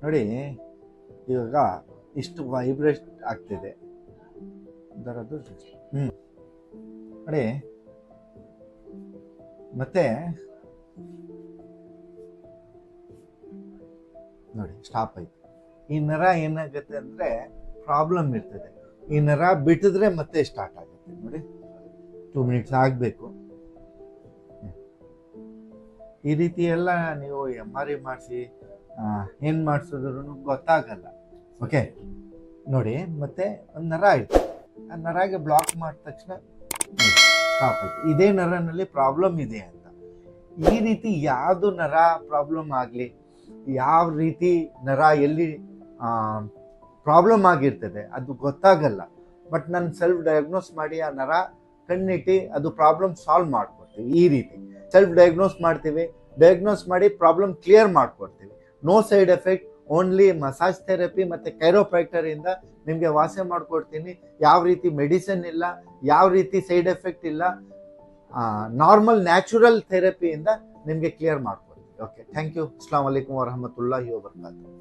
ನೋಡಿ, ಇವಾಗ ಇಷ್ಟು ವೈಬ್ರೇಟ್ ಆಗ್ತಿದೆ ಅದರದ್ದು. ನೋಡಿ, ಮತ್ತೆ ನೋಡಿ ಸ್ಟಾಪ್ ಆಯ್ತು. ಈ ನರ ಏನಾಗುತ್ತೆ ಅಂದ್ರೆ ಪ್ರಾಬ್ಲಮ್ ಇರ್ತದೆ. ಈ ನರ ಬಿಟ್ಟಿದ್ರೆ ಮತ್ತೆ ಸ್ಟಾರ್ಟ್ ಆಗುತ್ತೆ. ನೋಡಿ, 2 ಮಿನಿಟ್ಸ್ ಆಗಬೇಕು. ಈ ರೀತಿ ಎಲ್ಲ ನೀವು MRI ಮಾಡಿಸಿ ಏನು ಮಾಡಿಸಿದ್ರು ಗೊತ್ತಾಗಲ್ಲ. ಓಕೆ, ನೋಡಿ, ಮತ್ತೆ ಒಂದು ನರ ಆಯಿತು. ಆ ನರಾಗೆ ಬ್ಲಾಕ್ ಮಾಡಿದ ತಕ್ಷಣ ಸ್ಟಾಪ್ ಆಯ್ತು. ಇದೇ ನರನಲ್ಲಿ ಪ್ರಾಬ್ಲಮ್ ಇದೆ ಅಂತ. ಈ ರೀತಿ ಯಾವುದು ನರ ಪ್ರಾಬ್ಲಮ್ ಆಗಲಿ, ಯಾವ ರೀತಿ ನರ ಎಲ್ಲಿ ಪ್ರಾಬ್ಲಮ್ ಆಗಿರ್ತದೆ ಅದು ಗೊತ್ತಾಗಲ್ಲ. ಬಟ್ ನಾನು ಸೆಲ್ಫ್ ಡಯಾಗ್ನೋಸ್ ಮಾಡಿ ಆ ನರ ಕಣ್ಣಿಟ್ಟು ಅದು ಪ್ರಾಬ್ಲಮ್ ಸಾಲ್ವ್ ಮಾಡ್ಕೊಡ್ತೀವಿ. ಈ ರೀತಿ ಸೆಲ್ಫ್ ಡಯಾಗ್ನೋಸ್ ಮಾಡ್ತೀವಿ, ಡಯಾಗ್ನೋಸ್ ಮಾಡಿ ಪ್ರಾಬ್ಲಮ್ ಕ್ಲಿಯರ್ ಮಾಡ್ಕೊಡ್ತೀವಿ. No side effect, only massage therapy ಮತ್ತು ಕೈರೋಪ್ರಾಕ್ಟರ್ ಇಂದ ನಿಮಗೆ ವಾಸಿ ಮಾಡ್ಕೊಡ್ತೀನಿ. ಯಾವ ರೀತಿ ಮೆಡಿಸಿನ್ ಇಲ್ಲ, ಯಾವ ರೀತಿ ಸೈಡ್ ಎಫೆಕ್ಟ್ ಇಲ್ಲ, ನಾರ್ಮಲ್ ನ್ಯಾಚುರಲ್ ಥೆರಪಿಯಿಂದ ನಿಮಗೆ ಕ್ಲಿಯರ್ ಮಾಡ್ಕೊಡ್ತೀವಿ. Okay, thank you. ಅಸ್ಸಲಾಮು ಅಲೈಕುಮ್ ವರಹಮತುಲ್ಲಾಹಿ ವಬರಕಾತುಹು.